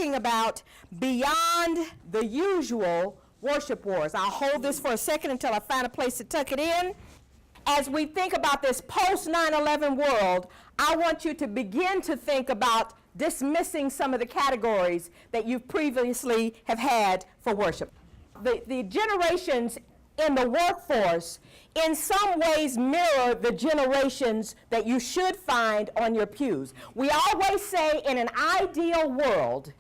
talking about beyond the usual worship wars. I'll hold this for a second until I find a place to tuck it in. As we think about this post 9/11 world, I want you to begin to think about dismissing some of the categories that you previously have had for worship. The generations in the workforce in some ways mirror the generations that you should find on your pews. We always say in an ideal world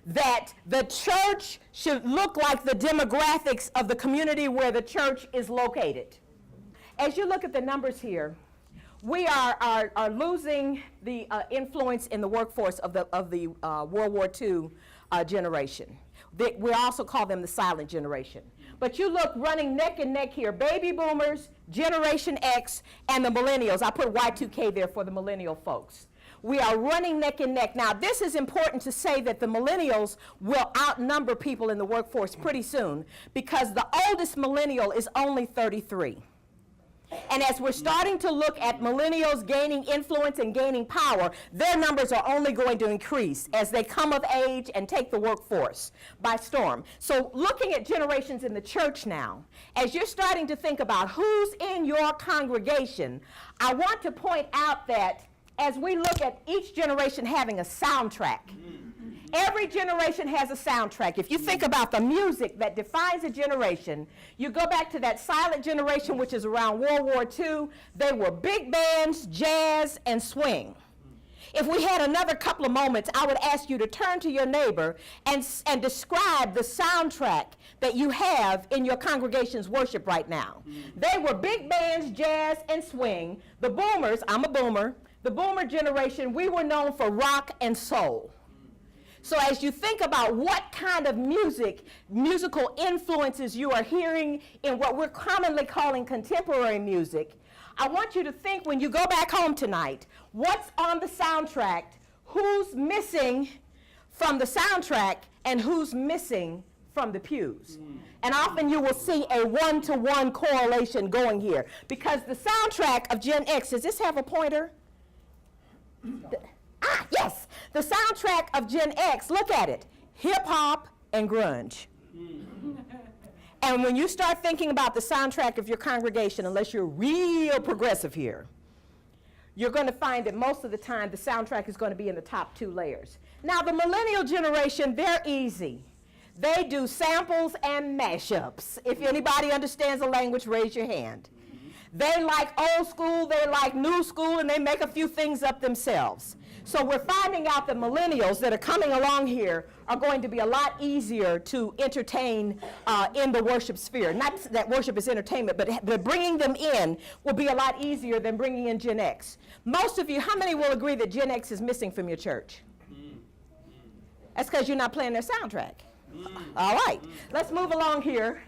that the church should look like the demographics of the community where the church is located. As you look at the numbers here, we are losing the influence in the workforce of the World War II generation. We also call them the silent generation. But you look running neck and neck here, baby boomers, Generation X, and the millennials. I put Y2K there for the millennial folks. We are running neck and neck. Now, this is important to say that the millennials will outnumber people in the workforce pretty soon because the oldest millennial is only 33. And as we're starting to look at millennials gaining influence and gaining power, their numbers are only going to increase as they come of age and take the workforce by storm. So looking at generations in the church now, as you're starting to think about who's in your congregation, I want to point out that as we look at each generation having a soundtrack, every generation has a soundtrack. If you think about the music that defines a generation, you go back to that silent generation, which is around World War II. They were big bands, jazz, and swing. If we had another couple of moments, I would ask you to turn to your neighbor and describe the soundtrack that you have in your congregation's worship right now. They were big bands, jazz, and swing. The boomers, I'm a boomer, the boomer generation, we were known for rock and soul. So as you think about what kind of musical influences you are hearing in what we're commonly calling contemporary music, I want you to think when you go back home tonight, what's on the soundtrack, who's missing from the soundtrack, and who's missing from the pews. And often you will see a one-to-one correlation going here because the soundtrack of Gen X, does this have a pointer? Yes, the soundtrack of Gen X, look at it, hip-hop and grunge. And when you start thinking about the soundtrack of your congregation, unless you're real progressive here, you're going to find that most of the time the soundtrack is going to be in the top two layers. Now, the millennial generation, they're easy. They do samples and mashups. If anybody understands the language, raise your hand. They like old school, they like new school, and they make a few things up themselves. So we're finding out that millennials that are coming along here are going to be a lot easier to entertain in the worship sphere. Not that worship is entertainment, but bringing them in will be a lot easier than bringing in Gen X. Most of you, how many will agree that Gen X is missing from your church? That's because you're not playing their soundtrack. All right, let's move along here.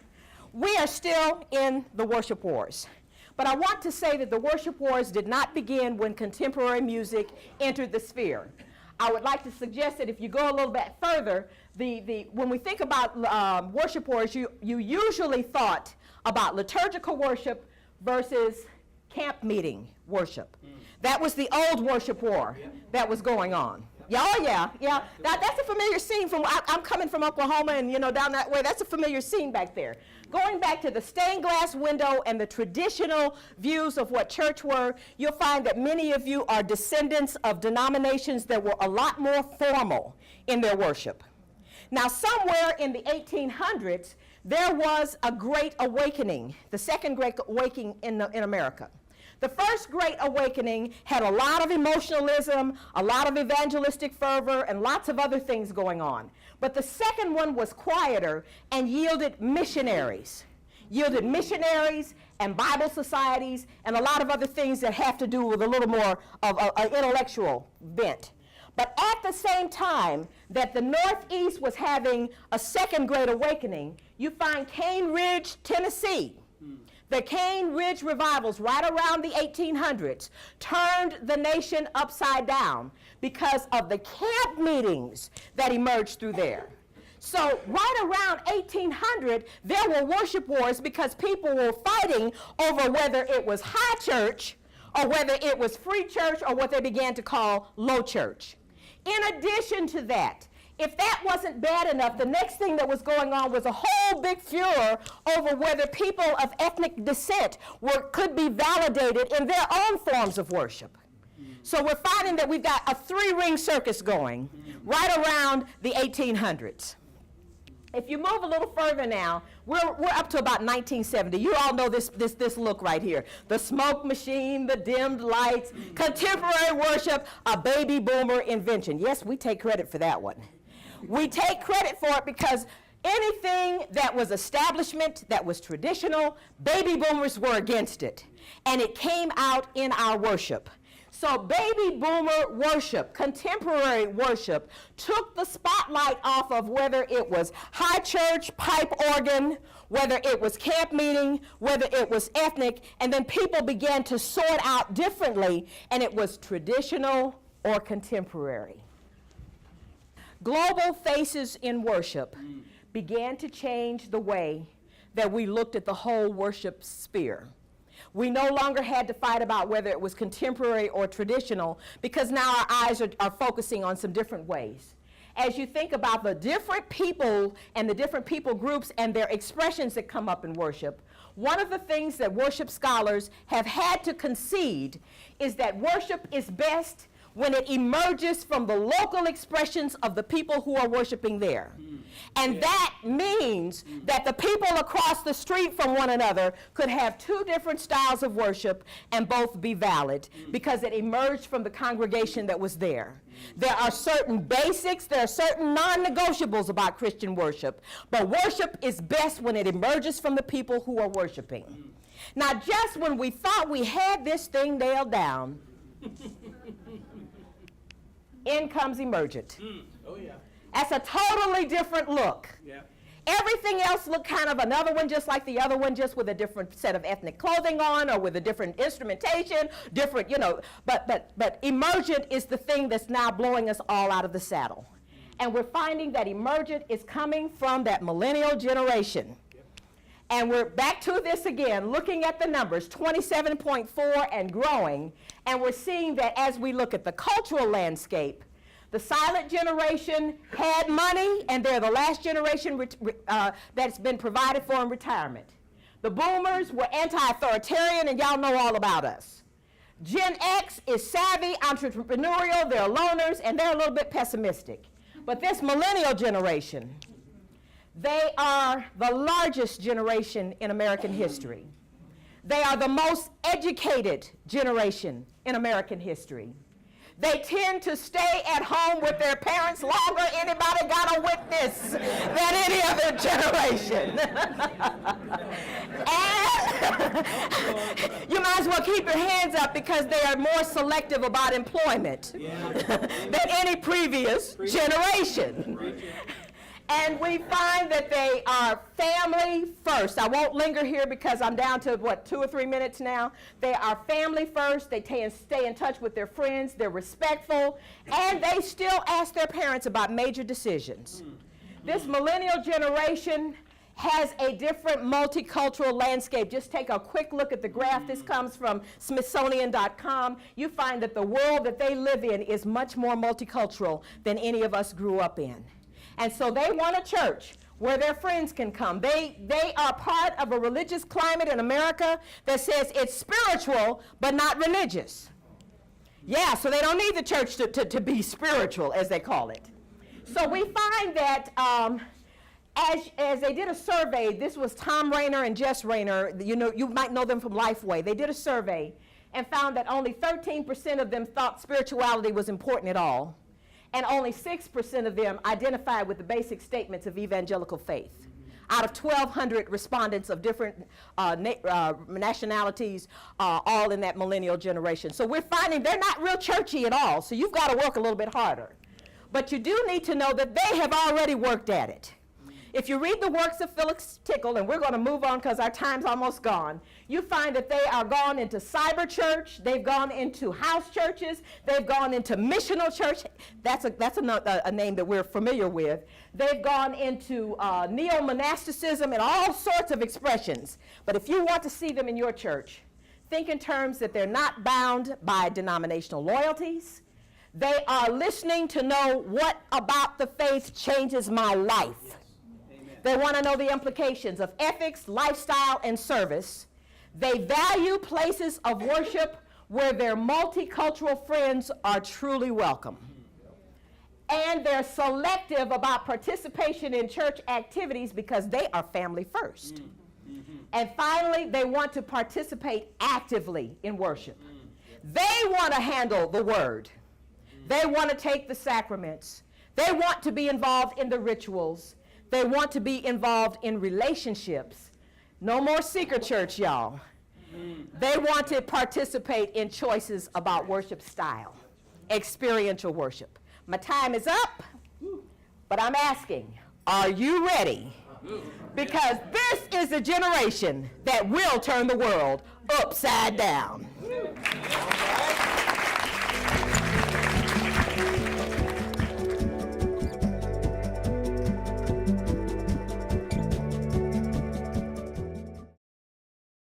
We are still in the worship wars. But I want to say that the worship wars did not begin when contemporary music entered the sphere. I would like to suggest that if you go a little bit further, when we think about worship wars, you usually thought about liturgical worship versus camp meeting worship. That was the old worship war that was going on. Yeah, oh yeah. That's a familiar scene from, I'm coming from Oklahoma and, down that way. That's a familiar scene back there. Going back to the stained glass window and the traditional views of what church were, you'll find that many of you are descendants of denominations that were a lot more formal in their worship. Now, somewhere in the 1800s, there was a great awakening, the second great awakening in America. The first Great Awakening had a lot of emotionalism, a lot of evangelistic fervor, and lots of other things going on. But the second one was quieter and yielded missionaries and Bible societies and a lot of other things that have to do with a little more of an intellectual bent. But at the same time that the Northeast was having a second Great Awakening, you find Cane Ridge, Tennessee. The Cane Ridge revivals right around the 1800s turned the nation upside down because of the camp meetings that emerged through there. So right around 1800, there were worship wars because people were fighting over whether it was high church or whether it was free church or what they began to call low church. In addition to that, If that wasn't bad enough, the next thing that was going on was a whole big furor over whether people of ethnic descent could be validated in their own forms of worship. So we're finding that we've got a three-ring circus going right around the 1800s. If you move a little further now, we're up to about 1970. You all know this look right here. The smoke machine, the dimmed lights, contemporary worship, a baby boomer invention. Yes, we take credit for that one. We take credit for it because anything that was establishment, that was traditional, baby boomers were against it. And it came out in our worship. So baby boomer worship, contemporary worship, took the spotlight off of whether it was high church, pipe organ, whether it was camp meeting, whether it was ethnic, and then people began to sort out differently, and it was traditional or contemporary. Global faces in worship began to change the way that we looked at the whole worship sphere. We no longer had to fight about whether it was contemporary or traditional because now our eyes are focusing on some different ways. As you think about the different people and the different people groups and their expressions that come up in worship, one of the things that worship scholars have had to concede is that worship is best when it emerges from the local expressions of the people who are worshiping there. And that means that the people across the street from one another could have two different styles of worship and both be valid because it emerged from the congregation that was there. There are certain basics, there are certain non-negotiables about Christian worship, but worship is best when it emerges from the people who are worshiping. Now, just when we thought we had this thing nailed down, in comes Emergent. Oh, yeah. That's a totally different look. Yeah. Everything else looked kind of another one just like the other one, just with a different set of ethnic clothing on or with a different instrumentation, different, but Emergent is the thing that's now blowing us all out of the saddle. And we're finding that Emergent is coming from that millennial generation. And we're back to this again, looking at the numbers, 27.4 and growing, and we're seeing that as we look at the cultural landscape, the silent generation had money, and they're the last generation that's been provided for in retirement. The boomers were anti-authoritarian, and y'all know all about us. Gen X is savvy, entrepreneurial, they're loners, and they're a little bit pessimistic. But this millennial generation, they are the largest generation in American history. They are the most educated generation in American history. They tend to stay at home with their parents longer, anybody got a witness, than any other generation. And you might as well keep your hands up because they are more selective about employment than any previous generation. And we find that they are family first. I won't linger here because I'm down to, 2 or 3 minutes now. They are family first. They stay in touch with their friends. They're respectful. And they still ask their parents about major decisions. This millennial generation has a different multicultural landscape. Just take a quick look at the graph. This comes from Smithsonian.com. You find that the world that they live in is much more multicultural than any of us grew up in. And so they want a church where their friends can come. They are part of a religious climate in America that says it's spiritual but not religious. Yeah, so they don't need the church to be spiritual, as they call it. So we find that as they did a survey, this was Tom Rayner and Jess Rayner, you might know them from Lifeway. They did a survey and found that only 13% of them thought spirituality was important at all. And only 6% of them identified with the basic statements of evangelical faith. Out of 1,200 respondents of different nationalities, all in that millennial generation. So we're finding they're not real churchy at all, so you've got to work a little bit harder. But you do need to know that they have already worked at it. If you read the works of Felix Tickle, and we're going to move on because our time's almost gone, you find that they are gone into cyber church, they've gone into house churches, they've gone into missional church. That's a name that we're familiar with. They've gone into neo-monasticism and all sorts of expressions. But if you want to see them in your church, think in terms that they're not bound by denominational loyalties. They are listening to know what about the faith changes my life. They want to know the implications of ethics, lifestyle, and service. They value places of worship where their multicultural friends are truly welcome. And they're selective about participation in church activities because they are family first. And finally, they want to participate actively in worship. They want to handle the word. They want to take the sacraments. They want to be involved in the rituals. They want to be involved in relationships. No more secret church, y'all. They want to participate in choices about worship style, experiential worship. My time is up, but I'm asking, are you ready? Because this is the generation that will turn the world upside down.